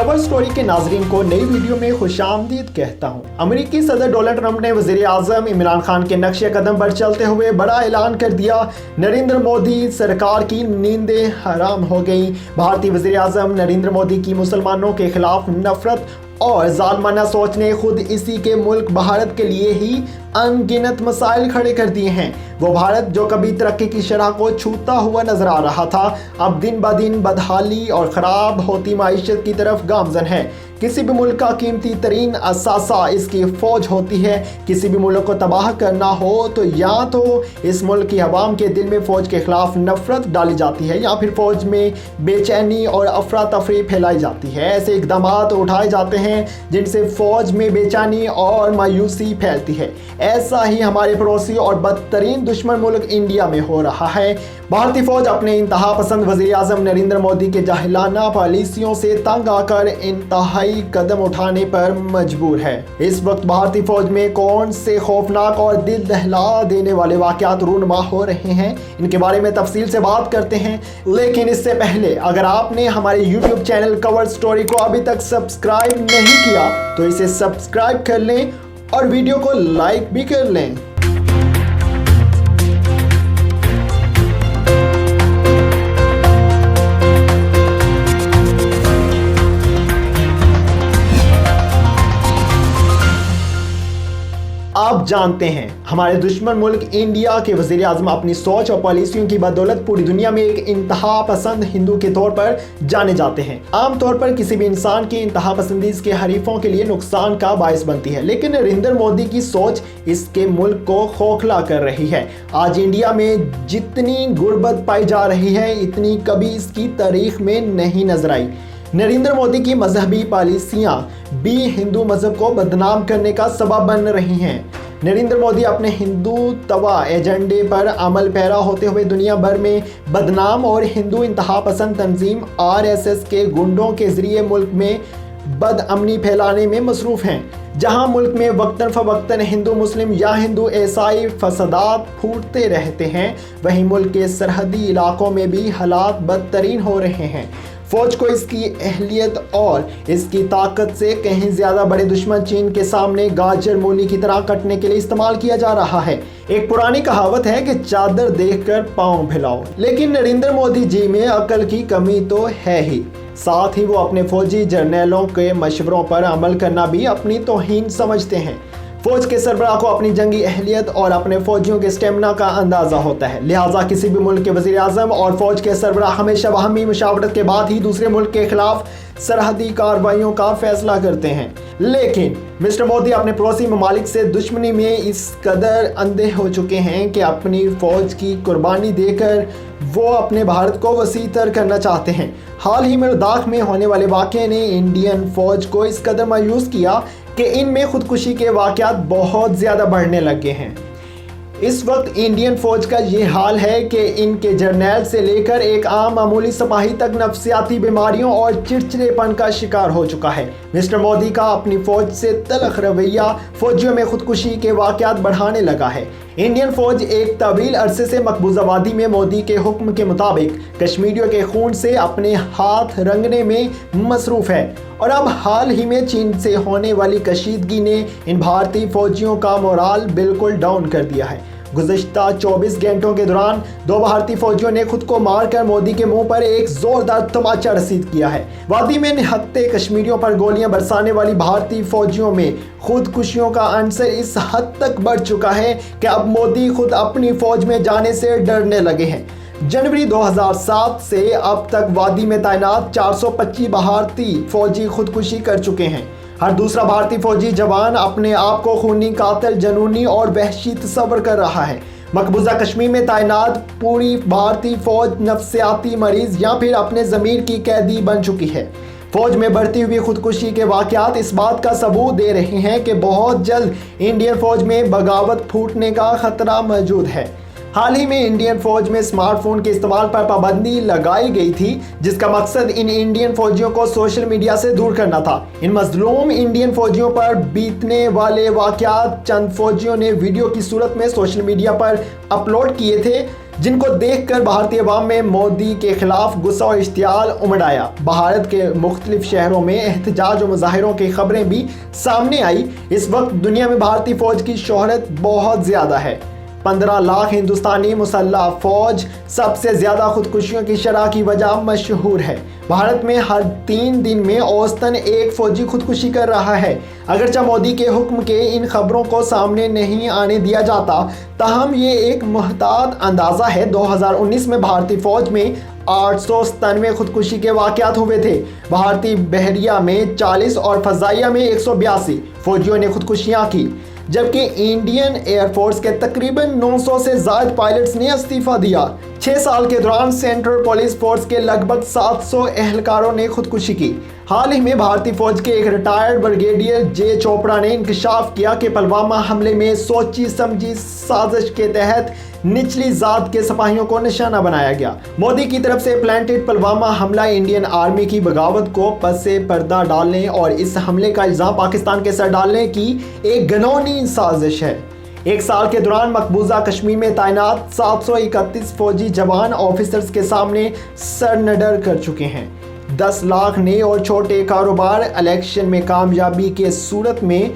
Cover story के नाजरीन को नई वीडियो में खुशामदीद कहता हूँ। अमेरिकी सदर डोनाल्ड ट्रंप ने वज़ीर आज़म इमरान खान के नक्शे कदम पर चलते हुए बड़ा ऐलान कर दिया। नरेंद्र मोदी सरकार की नींदें हराम हो गई। भारतीय वज़ीर आज़म नरेंद्र मोदी की मुसलमानों के खिलाफ नफरत और जालमाना सोच ने खुद इसी के मुल्क भारत के लिए ही अनगिनत मसाइल खड़े कर दिए हैं। वो भारत जो कभी तरक्की की शरह को छूता हुआ नजर आ रहा था, अब दिन ब दिन बदहाली और ख़राब होती माइशत की तरफ गामजन है। किसी भी मुल्क का कीमती तरीन असासा इसकी फ़ौज होती है। किसी भी मुल्क को तबाह करना हो तो या तो इस मुल्क की अवाम के दिल में फ़ौज के ख़िलाफ़ नफ़रत डाली जाती है या फिर फ़ौज में बेचैनी और अफरा तफरी फैलाई जाती है। ऐसे इक़दाम उठाए जाते हैं जिनसे फ़ौज में बेचैनी और मायूसी फैलती है। ऐसा ही हमारे पड़ोसी और बदतरीन दुश्मन मुल्क इंडिया में हो रहा है। भारतीय फ़ौज अपने इंतहा पसंद वज़ीर आज़म नरेंद्र मोदी के जाहिलाना पॉलिसियों से तंग आकर इंतहाई कदम उठाने पर मजबूर है। इस वक्त भारतीय फ़ौज में कौन से खौफनाक और दिल दहला देने वाले वाक़यात रूनुमा हो रहे हैं, इनके बारे में तफसील से बात करते हैं। लेकिन इससे पहले अगर आपने हमारे YouTube चैनल कवर स्टोरी को अभी तक सब्सक्राइब नहीं किया तो इसे सब्सक्राइब कर लें और वीडियो को लाइक भी कर लें। आप जानते हैं हमारे दुश्मन मुल्क इंडिया के वज़ीर आज़म अपनी सोच और पॉलिसियों की बदौलत पूरी दुनिया में एक इंतहा पसंद हिंदू के तौर पर जाने जाते हैं। आम तौर पर किसी भी इंसान की इंतहा पसंदी इसके हरीफों के लिए नुकसान का बायस बनती है, लेकिन नरेंद्र मोदी की सोच इसके मुल्क को खोखला कर रही है। आज इंडिया में जितनी गुर्बत पाई जा रही है इतनी कभी इसकी तारीख में नहीं नजर आई। नरेंद्र मोदी की मजहबी पॉलिसियां भी हिंदू मजहब को बदनाम करने का सबब बन रही हैं। नरेंद्र मोदी अपने हिंदुत्व एजेंडे पर अमल पैरा होते हुए दुनिया भर में बदनाम और हिंदू इंतहा पसंद तंजीम RSS के गुंडों के जरिए मुल्क में बदअमनी फैलाने में मसरूफ़ हैं। जहां मुल्क में वक्तन फ़वक्तन हिंदू मुस्लिम या हिंदू ईसाई फसादात फूटते रहते हैं, वहीं मुल्क के सरहदी इलाकों में भी हालात बदतरीन हो रहे हैं। फ़ौज को इसकी अहलियत और इसकी ताकत से कहीं ज़्यादा बड़े दुश्मन चीन के सामने गाजर मूली की तरह कटने के लिए इस्तेमाल किया जा रहा है। एक पुरानी कहावत है कि चादर देखकर पाँव फैलाओ, लेकिन नरेंद्र मोदी जी में अकल की कमी तो है ही, साथ ही वो अपने फौजी जर्नैलों के मशवरों पर अमल करना भी अपनी तौहीन समझते हैं। फ़ौज के सरबराह को अपनी जंगी अहलियत और अपने फ़ौजियों के स्टेमिना का अंदाज़ा होता है, लिहाजा किसी भी मुल्क के वज़ीर आज़म और फ़ौज के सरबराह हमेशा बाहमी मुशावरत के बाद ही दूसरे मुल्क के खिलाफ सरहदी कार्रवाइयों का फैसला करते हैं। लेकिन मिस्टर मोदी अपने पड़ोसी ममालिक से दुश्मनी में इस कदर अंधे हो चुके हैं कि अपनी फ़ौज की कुर्बानी देकर वो अपने भारत को वसीतर करना चाहते हैं। हाल ही में लद्दाख में होने वाले वाक़े ने इंडियन फ़ौज को इस कदर मायूस किया कि इनमें खुदकुशी के वाक़यात बहुत ज़्यादा बढ़ने लगे हैं। इस वक्त इंडियन फ़ौज का ये हाल है कि इनके जर्नैल से लेकर एक आम मामूली सिपाही तक नफ्सियाती बीमारियों और चिड़चिड़ेपन का शिकार हो चुका है। मिस्टर मोदी का अपनी फ़ौज से तलख रवैया फ़ौजियों में खुदकुशी के वाक़यात बढ़ाने लगा है। इंडियन फ़ौज एक तवील अरसे से मकबूज़ाबादी में मोदी के हुक्म के मुताबिक कश्मीरियों के खून से अपने हाथ रंगने में मसरूफ़ है और अब हाल ही में चीन से होने वाली कशीदगी ने इन भारतीय फ़ौजियों का मोराल बिल्कुल डाउन कर दिया है। गुज़श्ता 24 घंटों के दौरान 2 भारतीय फ़ौजियों ने खुद को मारकर मोदी के मुंह पर एक ज़ोरदार तमाचा रसीद किया है। वादी में निहत्ते कश्मीरियों पर गोलियां बरसाने वाली भारतीय फ़ौजियों में खुदकुशियों का अंसर इस हद तक बढ़ चुका है कि अब मोदी खुद अपनी फ़ौज में जाने से डरने लगे हैं। जनवरी 2007 से अब तक वादी में तैनात 425 भारतीय फ़ौजी खुदकुशी कर चुके हैं। हर दूसरा भारतीय फौजी जवान अपने आप को खूनी, कातिल, जनूनी और वहशी तस्वर कर रहा है। मकबूजा कश्मीर में तैनात पूरी भारतीय फौज नफ्सियाती मरीज या फिर अपने ज़मीर की कैदी बन चुकी है। फौज में बढ़ती हुई खुदकुशी के वाक़यात इस बात का सबूत दे रहे हैं कि बहुत जल्द इंडियन फौज में बगावत फूटने का खतरा मौजूद है। हाल ही में इंडियन फौज में स्मार्टफोन के इस्तेमाल पर पाबंदी लगाई गई थी, जिसका मकसद इन इंडियन फौजियों को सोशल मीडिया से दूर करना था। इन मजलूम इंडियन फौजियों पर बीतने वाले वाक़यात चंद फौजियों ने वीडियो की सूरत में सोशल मीडिया पर अपलोड किए थे, जिनको देखकर भारतीय अवाम में मोदी के खिलाफ गुस्सा और इश्तियाल उमड़ आया। भारत के मुख्तलिफ शहरों में एहतजाज और मुजाहिरों की खबरें भी सामने आई। इस वक्त दुनिया में भारतीय फौज की शोहरत बहुत ज़्यादा है। 15 लाख हिंदुस्तानी मुसल्लह फौज सबसे ज़्यादा खुदकुशियों की शरह की वजह मशहूर है। भारत में हर 3 दिन में औसतन एक फौजी खुदकुशी कर रहा है। अगरचे मोदी के हुक्म के इन खबरों को सामने नहीं आने दिया जाता, ताहम ये एक मुहतात अंदाज़ा है। 2019 में भारतीय फौज में 897 खुदकुशी के वाक़यात हुए थे। भारतीय बहरिया में 40 और फ़ज़ाइया में 182 फौजियों ने खुदकुशियाँ की, जबकि इंडियन एयरफोर्स के तकरीबन 900 से ज़ायद पायलट्स ने इस्तीफ़ा दिया। 6 साल के दौरान सेंट्रल पुलिस फोर्स के लगभग 700 एहलकारों ने खुदकुशी की। हाल ही में भारतीय फौज के एक रिटायर्ड ब्रिगेडियर जे चोपड़ा ने इंकशाफ किया कि पुलवामा हमले में सोची समझी साजिश के तहत निचली जात के सिपाहियों को निशाना बनाया गया। मोदी की तरफ से प्लांटेड पुलवामा हमला इंडियन आर्मी की बगावत को पसे पर्दा डालने और इस हमले का इल्ज़ाम पाकिस्तान के सर डालने की एक घिनौनी साजिश है। 1 साल के दौरान मकबूजा कश्मीर में तैनात 731 फौजी जवान ऑफिसर्स के सामने सरनडर कर चुके हैं। 10 लाख नए और छोटे कारोबार। इलेक्शन में कामयाबी के सूरत में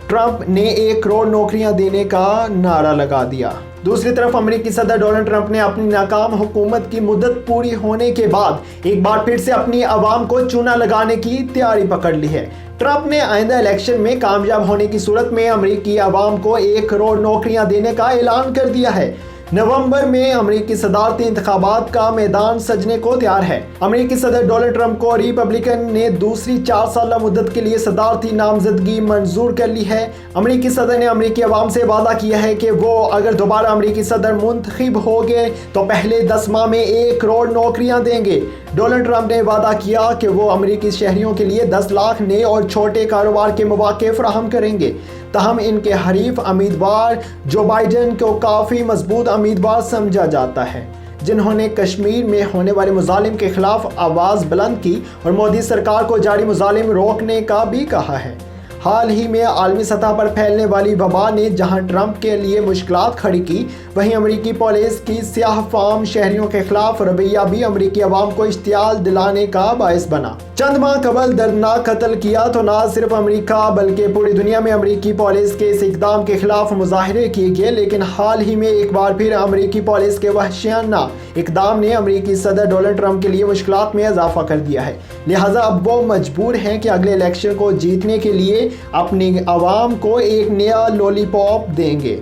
ट्रंप ने 1 करोड़ नौकरियां देने का नारा लगा दिया। दूसरी तरफ अमेरिकी सदर डोनाल्ड ट्रंप ने अपनी नाकाम हुकूमत की मुद्दत पूरी होने के बाद एक बार फिर से अपनी आवाम को चूना लगाने की तैयारी पकड़ ली है। ट्रंप ने आइंदा इलेक्शन में कामयाब होने की सूरत में अमेरिकी आवाम को 1 करोड़ नौकरियां देने का ऐलान कर दिया है। नवंबर में अमेरिकी सदारती इंतखाबात का मैदान सजने को तैयार है। अमेरिकी सदर डोनाल्ड ट्रंप को रिपब्लिकन ने दूसरी 4 साल मुद्दत के लिए सदारती नामजदगी मंजूर कर ली है। अमेरिकी सदर ने अमेरिकी अवाम से वादा किया है कि वो अगर दोबारा अमेरिकी सदर मुंतखब हो गए तो पहले 10 माह में 1 करोड़ नौकरियां देंगे। डोनाल्ड ट्रंप ने वादा किया कि वो अमेरिकी शहरियों के लिए 10 लाख नए और छोटे कारोबार के मौके फराहम करेंगे। तहम इनके हरीफ उम्मीदवार जो बाइडन को काफ़ी मजबूत उम्मीदवार समझा जाता है, जिन्होंने कश्मीर में होने वाले मुजालिम के खिलाफ आवाज़ बुलंद की और मोदी सरकार को जारी मुजालिम रोकने का भी कहा है। हाल ही में आलमी सतह पर फैलने वाली वबा ने जहां ट्रंप के लिए मुश्किलात खड़ी की, वहीं अमेरिकी पुलिस की स्याह फाम शहरियों के खिलाफ रवैया भी अमेरिकी अवाम को इश्तियाल दिलाने का बायस बना। चंद माह कबल दर्दनाक कत्ल किया तो न सिर्फ अमेरिका बल्कि पूरी दुनिया में अमेरिकी पुलिस के इस इकदाम के खिलाफ मुजाहरे किए गए, लेकिन हाल ही में एक बार फिर अमेरिकी पुलिस के वहशियाना इकदाम ने अमेरिकी सदर डोनाल्ड ट्रंप के लिए मुश्किलात में इजाफा कर दिया है। लिहाजा अब वो मजबूर हैं कि अगले इलेक्शन को जीतने के लिए अपनी आवाम को एक नया लॉलीपॉप देंगे।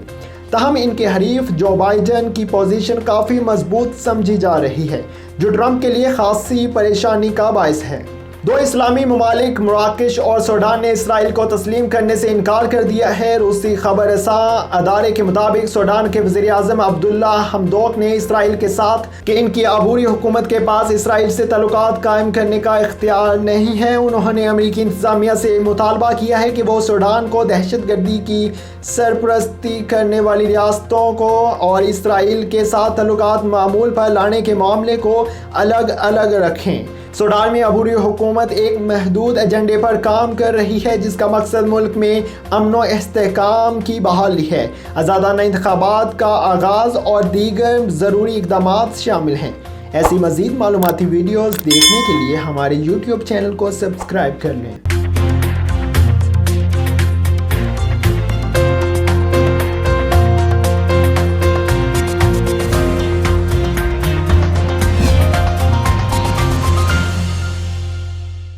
तहम इनके हरीफ जो बाइडन की पोजीशन काफ़ी मजबूत समझी जा रही है, जो ट्रंप के लिए खासी परेशानी का बायस है। 2 इस्लामी ममालिक मराकश और सूडान ने इसराइल को तस्लीम करने से इनकार कर दिया है। रूसी खबरसां अदारे के मुताबिक सूडान के वज़ीर-ए-आज़म अब्दुल्ला हमदोक ने इसराइल के साथ कि इनकी अबूरी हुकूमत के पास इसराइल से ताल्लुकात कायम करने का इख्तियार नहीं है। उन्होंने अमेरिकी इंतज़ामिया से मुतालबा किया है कि वो सूडान को दहशतगर्दी की सरपरस्ती करने वाली रियासतों को और इसराइल के साथ ताल्लुकात मामूल पर लाने के मामले को अलग अलग रखें। सूडान में अबूरी हुकूमत एक महदूद एजेंडे पर काम कर रही है, जिसका मकसद मुल्क में अमन व इस्तेहकाम की बहाली है, आज़ादाना इंतखाबात का आगाज़ और दीगर ज़रूरी इक़दामात शामिल हैं। ऐसी मज़ीद मालूमाती वीडियोज़ देखने के लिए हमारे YouTube चैनल को सब्सक्राइब कर लें।